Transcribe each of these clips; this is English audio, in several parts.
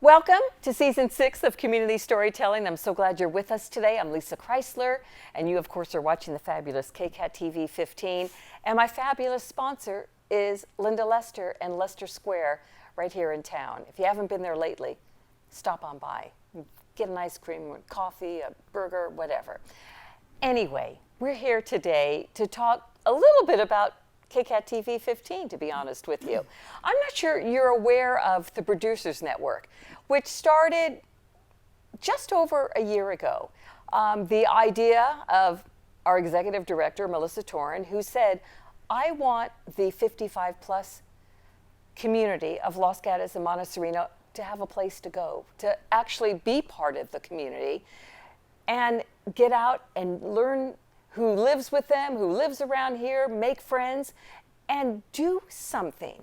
Welcome to Season 6 of Community Storytelling. I'm so glad you're with us today. I'm Lissa Kreisler, and you, of course, are watching the fabulous KCAT TV 15. And my fabulous sponsor is Linda Lester and Lester Square right here in town. If you haven't been there lately, stop on by. Get an ice cream, or coffee, a burger, whatever. Anyway, we're here today to talk a little bit about KCAT TV 15, to be honest with you. I'm not sure you're aware of the Producers Network, which started just over a year ago. The idea of our executive director, Melissa Torin, who said, I want the 55 plus community of Los Gatos and Montecito to have a place to go, to actually be part of the community and get out and learn who lives with them, who lives around here, make friends, and do something.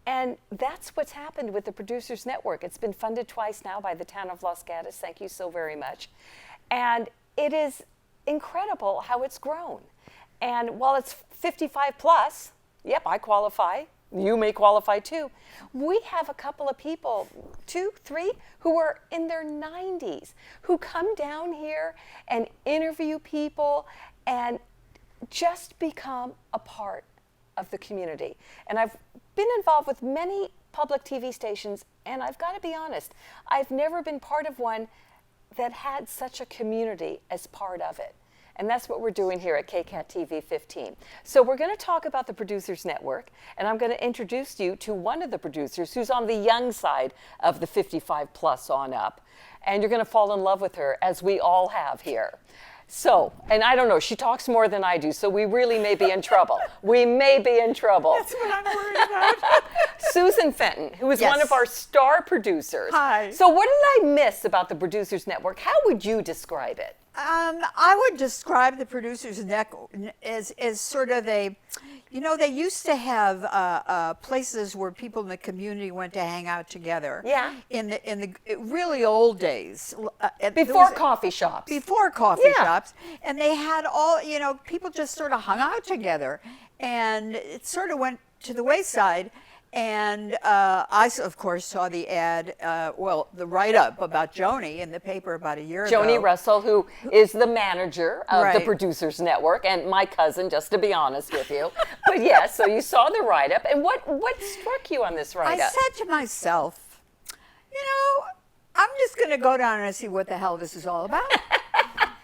And that's what's happened with the Producers Network. It's been funded twice now by the town of Los Gatos. Thank you so very much. And it is incredible how it's grown. And while it's 55 plus, yep, I qualify. You may qualify too. We have a couple of people, 2, 3, who are in their 90s, who come down here and interview people and just become a part of the community. And I've been involved with many public TV stations, and I've got to be honest, I've never been part of one that had such a community as part of it. And that's what we're doing here at KCAT TV 15. So we're going to talk about the Producers Network, and I'm going to introduce you to one of the producers who's on the young side of the 55 plus on up. And you're going to fall in love with her, as we all have here. So, and I don't know, she talks more than I do, so we really may be in trouble. We may be in trouble. That's what I'm worried about. Susan Fenton, who is one of our star producers. Hi. So what did I miss about the Producers Network? How would you describe it? I would describe the Producers Network as sort of a, you know, they used to have places where people in the community went to hang out together. Yeah. In the really old days. Before coffee shops. Before coffee shops. And they had all, you know, people just sort of hung out together. And it sort of went to the wayside. And I, of course, saw the ad, the write-up about Joni in the paper about a year ago. Joni Russell, who is the manager of the Producers Network, and my cousin, just to be honest with you. But yes, so you saw the write-up. And what struck you on this write-up? I said to myself, you know, I'm just going to go down and see what the hell this is all about.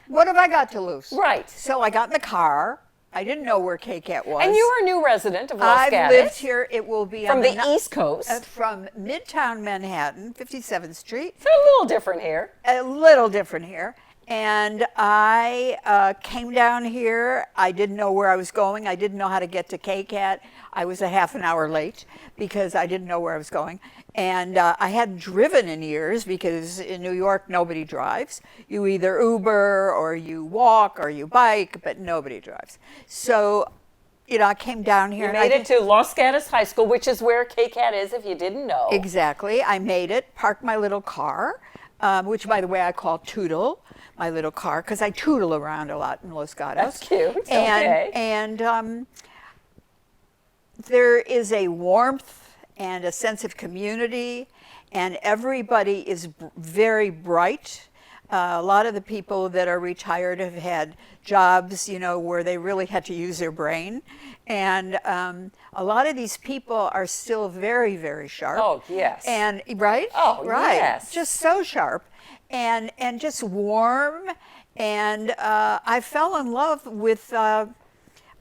What have I got to lose? Right. So I got in the car. I didn't know where KCAT was. And you are a new resident of Los Gatos. I've lived here. It will be from the East Coast. From Midtown Manhattan, 57th Street. It's a little different here. A little different here. And I came down here. I didn't know where I was going. I didn't know how to get to KCAT. I was a half an hour late because I didn't know where I was going. And I hadn't driven in years because in New York, nobody drives. You either Uber or you walk or you bike, but nobody drives. So, you know, I came down here. You made it to Los Gatos High School, which is where KCAT is, if you didn't know. Exactly. I made it, parked my little car, which, by the way, I call Tootle, my little car, because I tootle around a lot in Los Gatos. That's cute. Okay. And there is a warmth and a sense of community, and everybody is very bright. A lot of the people that are retired have had jobs, you know, where they really had to use their brain. And a lot of these people are still very, very sharp. Oh, yes. And, right? Oh, right. yes. Just so sharp and just warm. And I fell in love with,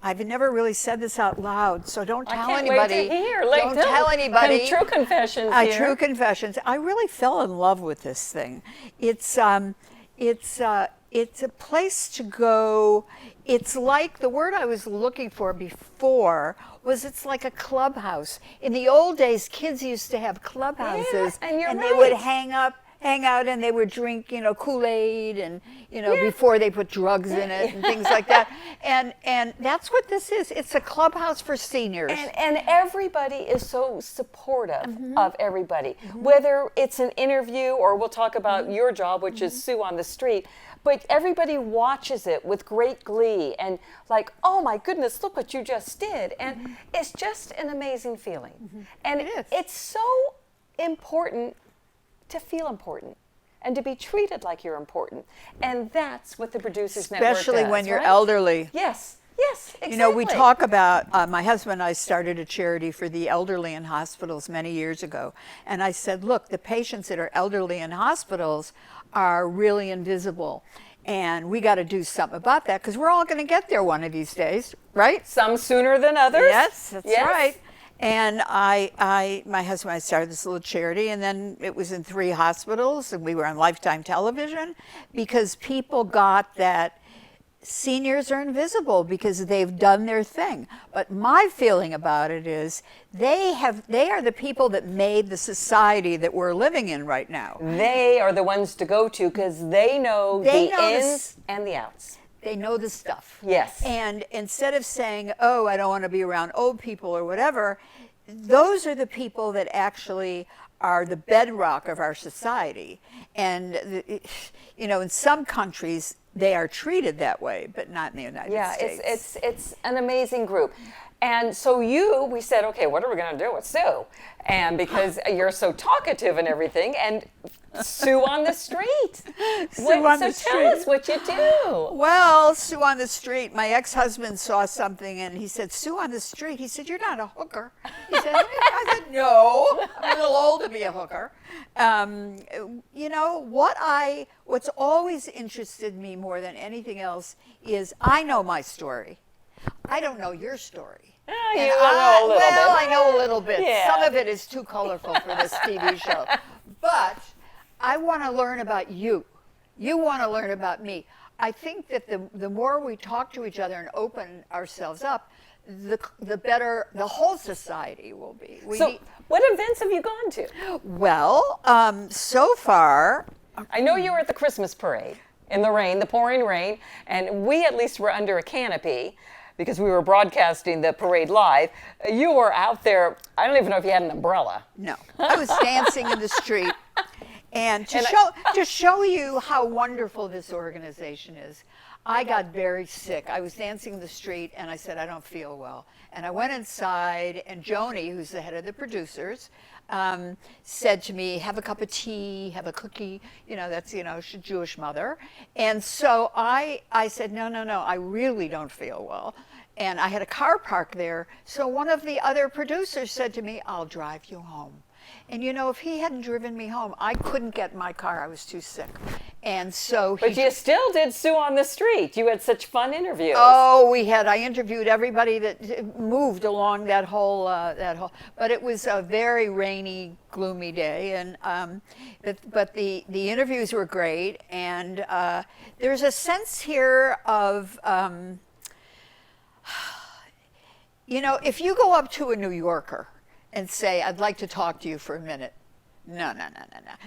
I've never really said this out loud, so don't tell anybody. I can't wait to hear. Don't tell anybody. True confessions here. True confessions. I really fell in love with this thing. It's a place to go. It's like, the word I was looking for before was, it's like a clubhouse. In the old days, kids used to have clubhouses, and they would hang out and they would drink, you know, Kool-Aid and, you know, before they put drugs in it and things like that. And that's what this is. It's a clubhouse for seniors. And everybody is so supportive of everybody, whether it's an interview or we'll talk about your job, which is Sue on the street. But everybody watches it with great glee and like, oh my goodness, look what you just did. And it's just an amazing feeling. And it's so important to feel important and to be treated like you're important. And that's what the Producers Network does. Especially when you're right? elderly. Yes, yes, exactly. You know, we talk about, my husband and I started a charity for the elderly in hospitals many years ago. And I said, look, the patients that are elderly in hospitals are really invisible. And we got to do something about that because we're all going to get there one of these days, right? Some sooner than others. Yes, that's right. And my husband and I started this little charity, and then it was in 3 hospitals, and we were on Lifetime television because people got that seniors are invisible because they've done their thing. But my feeling about it is they are the people that made the society that we're living in right now. They are the ones to go to because they know the ins and the outs. They know the stuff. Yes. And instead of saying, oh, I don't want to be around old people or whatever, those are the people that actually are the bedrock of our society. And, you know, in some countries, they are treated that way, but not in the United States. Yeah, it's an amazing group. And so we said, okay, what are we going to do with Sue? And because you're so talkative and everything, and Sue on the street. Tell us what you do. Well, Sue on the street, my ex-husband saw something and he said, Sue on the street. He said, you're not a hooker. He said, I said, no, I'm a little old to be a hooker. You know, what's always interested me more than anything else is I know my story. I don't know your story. You know a little bit. I know a little bit. Yeah. Some of it is too colorful for this TV show. But I want to learn about you. You want to learn about me. I think that the more we talk to each other and open ourselves up, the better the whole society will be. What events have you gone to? Well, so far, I know you were at the Christmas parade in the rain, the pouring rain, and we at least were under a canopy because we were broadcasting the parade live. You were out there, I don't even know if you had an umbrella. No, I was dancing in the street. And to show you how wonderful this organization is, I got very sick. I was dancing in the street and I said, I don't feel well. And I went inside and Joni, who's the head of the producers, said to me, have a cup of tea, have a cookie, that's, she's a Jewish mother. And so I said, no, I really don't feel well. And I had a car parked there. So one of the other producers said to me, I'll drive you home. And if he hadn't driven me home, I couldn't get in my car. I was too sick. And so But you still did Sue on the street. You had such fun interviews. Oh, I interviewed everybody that moved along that whole, but it was a very rainy, gloomy day. And, but the interviews were great. And there's a sense here of, if you go up to a New Yorker and say, I'd like to talk to you for a minute. No.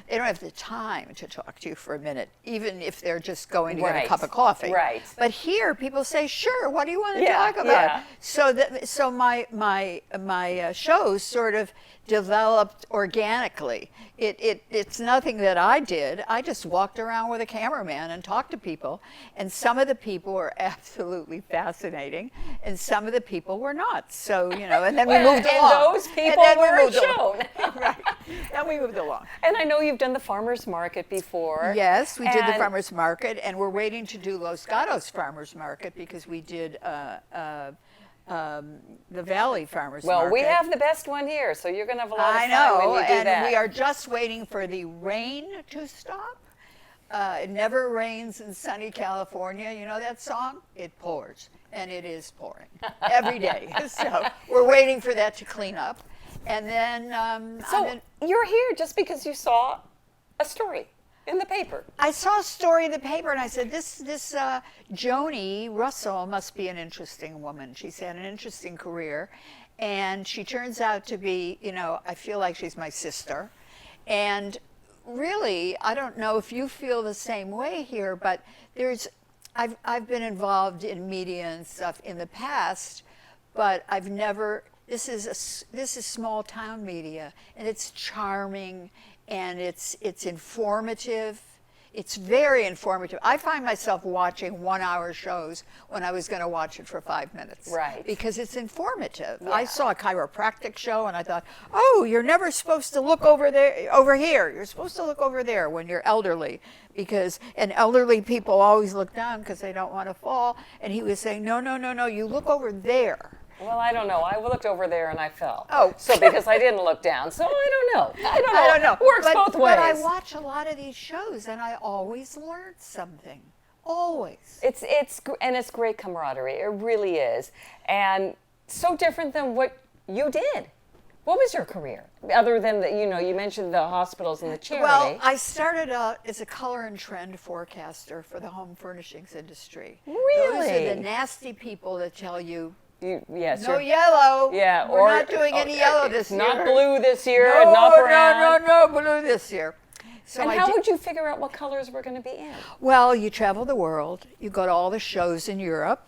They don't have the time to talk to you for a minute, even if they're just going to get a cup of coffee. Right. But here, people say, sure, what do you want to talk about? Yeah. So my shows sort of developed organically. It's nothing that I did. I just walked around with a cameraman and talked to people. And some of the people were absolutely fascinating, and some of the people were not. So, and then we moved along. And those people were shown. Right. Then we moved along. And I know you've done the farmer's market before. Yes, we did the farmer's market, and we're waiting to do Los Gatos farmer's market because we did the Valley farmer's market. Well, we have the best one here, so you're going to have a lot of I fun know, when you do and that. we are just waiting for the rain to stop. It never rains in sunny California. You know that song? It pours, and it is pouring every day. So we're waiting for that to clean up. And then you're here just because you saw a story in the paper. I saw a story in the paper, and I said, this Joni Russell must be an interesting woman. She's had an interesting career, and she turns out to be, I feel like she's my sister. And really, I don't know if you feel the same way here, but I've been involved in media and stuff in the past, but I've never. This is small town media, and it's charming, and it's informative. It's very informative. I find myself watching 1 hour shows when I was going to watch it for 5 minutes. Right. Because it's informative. Yeah. I saw a chiropractic show and I thought, oh, you're never supposed to look over here. You're supposed to look over there when you're elderly. And elderly people always look down because they don't want to fall. And he was saying, no, you look over there. Well, I don't know. I looked over there and I fell. Oh. So because I didn't look down. So I don't know. I don't know. It works both ways. But I watch a lot of these shows and I always learn something. Always. It's great camaraderie. It really is. And so different than what you did. What was your career? Other than you mentioned the hospitals and the charity. Well, I started out as a color and trend forecaster for the home furnishings industry. Really? Those are the nasty people that tell you, yes, no yellow. Yeah, we're not doing any yellow this year. Not blue this year, No, not brown. no blue this year. So and how would you figure out what colors were going to be in? Well, you travel the world. You go to all the shows in Europe.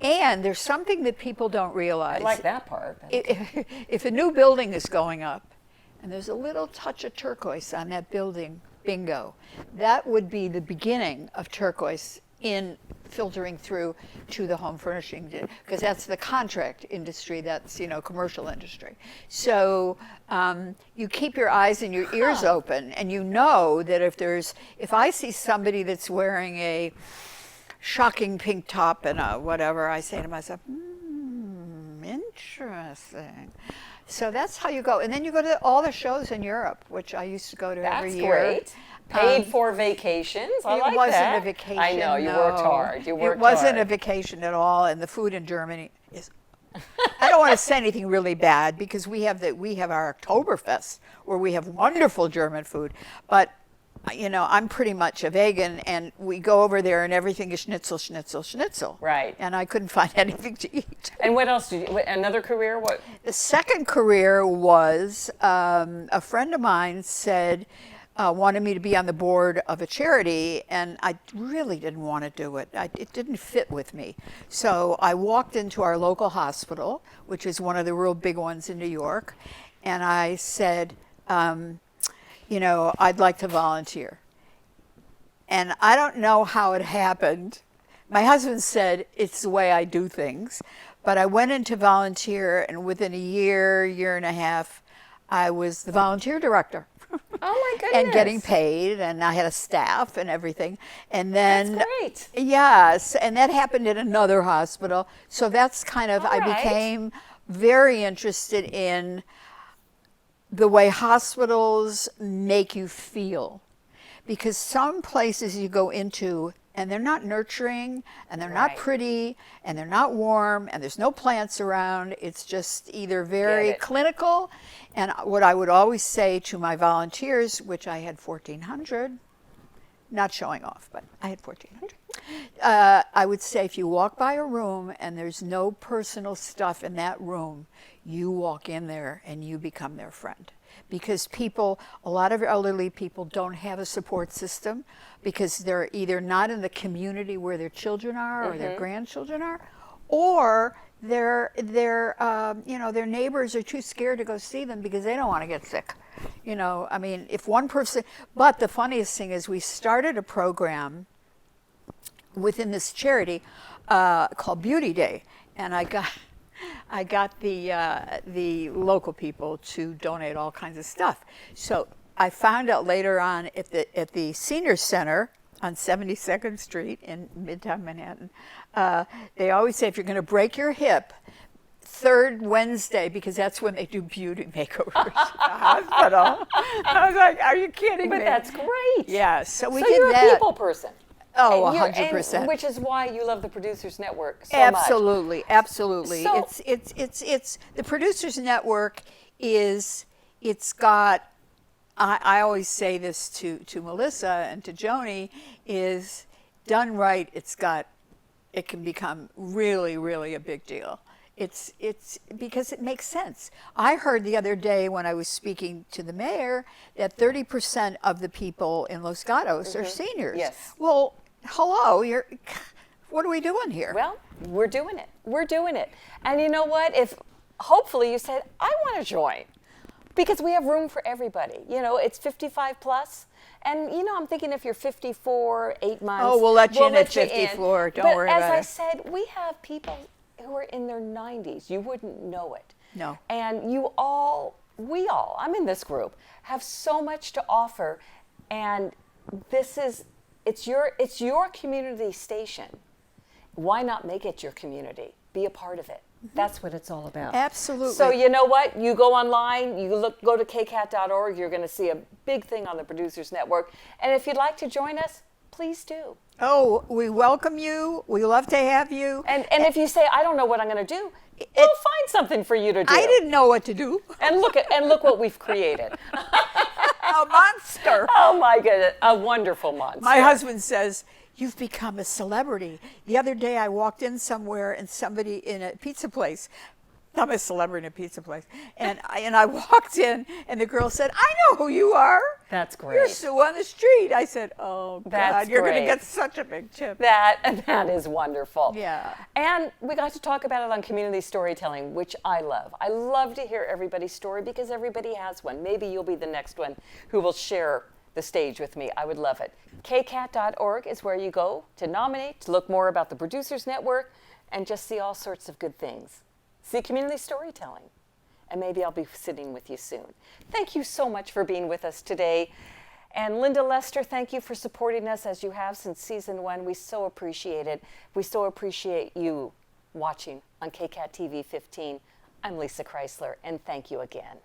And there's something that people don't realize. I like that part. If a new building is going up and there's a little touch of turquoise on that building, bingo. That would be the beginning of turquoise in filtering through to the home furnishing, because that's the contract industry, that's commercial industry. So you keep your eyes and your ears open, and you know that if I see somebody that's wearing a shocking pink top and a whatever, I say to myself, interesting. So that's how you go. And then you go to all the shows in Europe, which I used to go to every year. That's great. Paid for vacations. I like that. It wasn't a vacation. I know, you worked hard. It wasn't a vacation at all, and the food in Germany is. I don't want to say anything really bad because we have our Oktoberfest where we have wonderful German food, but I'm pretty much a vegan, and we go over there and everything is schnitzel, schnitzel, schnitzel. Right. And I couldn't find anything to eat. And what else did you? Another career? What? The second career was a friend of mine wanted me to be on the board of a charity, and I really didn't want to do it. It didn't fit with me. So I walked into our local hospital, which is one of the real big ones in New York, and I said, I'd like to volunteer. And I don't know how it happened. My husband said it's the way I do things. But I went in to volunteer, and within a year and a half, I was the volunteer director. Oh my goodness. And getting paid, and I had a staff and everything. And then that's great. Yes, and that happened at another hospital. So that's kind of, I became very interested in the way hospitals make you feel. Because some places you go into and they're not nurturing, and they're not pretty, and they're not warm, and there's no plants around. It's just either very clinical, and what I would always say to my volunteers, which I had 1,400, not showing off, but I had 1,400. I would say if you walk by a room and there's no personal stuff in that room, you walk in there and you become their friend. Because a lot of elderly people don't have a support system because they're either not in the community where their children are or their grandchildren are, or their neighbors are too scared to go see them because they don't want to get sick. If one person, but the funniest thing is we started a program within this charity called Beauty Day, and I got the local people to donate all kinds of stuff. So I found out later on at the senior center on 72nd Street in Midtown Manhattan, they always say if you're going to break your hip, third Wednesday, because that's when they do beauty makeovers at the hospital. I was like, are you kidding me? But that's great. Yeah, so we so did you're that. a people person. Oh, 100%. Which is why you love the Producers Network so absolutely, much. Absolutely. So, it's the Producers Network it's got, I always say this to Melissa and to Joni, is done right, it can become really, really a big deal. It's because it makes sense. I heard the other day when I was speaking to the mayor that 30% of the people in Los Gatos are seniors. Yes. Well, hello, what are we doing here? Well, we're doing it. We're doing it. And you know what? If hopefully you said, I want to join. Because we have room for everybody. You know, it's 55 plus. And, you know, I'm thinking if you're 54, 8 months. Oh, we'll let you in at let you in. 54. Don't But worry as about I it. said, we have people who are in their 90s. You wouldn't know it. No. And we all, I'm in this group, have so much to offer. And it's your community station. Why not make it your community? Be a part of it. That's what it's all about. Absolutely. So you know what? You go online, go to kcat.org, you're going to see a big thing on the Producers Network. And if you'd like to join us, please do. Oh, we welcome you. We love to have you. And if you say, I don't know what I'm going to do, we'll find something for you to do. I didn't know what to do. And look what we've created. A monster. Oh my goodness, a wonderful monster. My husband says, you've become a celebrity. The other day I walked in somewhere and somebody in a pizza place, I'm a celebrity in a pizza place, and I walked in and the girl said, I know who you are. That's great. You're Sue on the street. I said, oh God, That's you're going to great. get such a big tip. That is wonderful. Yeah. And we got to talk about it on community storytelling, which I love. I love to hear everybody's story because everybody has one. Maybe you'll be the next one who will share the stage with me. I would love it. KCAT.org is where you go to nominate, to look more about the Producers Network, and just see all sorts of good things. See community storytelling. And maybe I'll be sitting with you soon. Thank you so much for being with us today. And Linda Lester, thank you for supporting us as you have since season 1. We so appreciate it. We so appreciate you watching on KCAT TV 15. I'm Lissa Kreisler, and thank you again.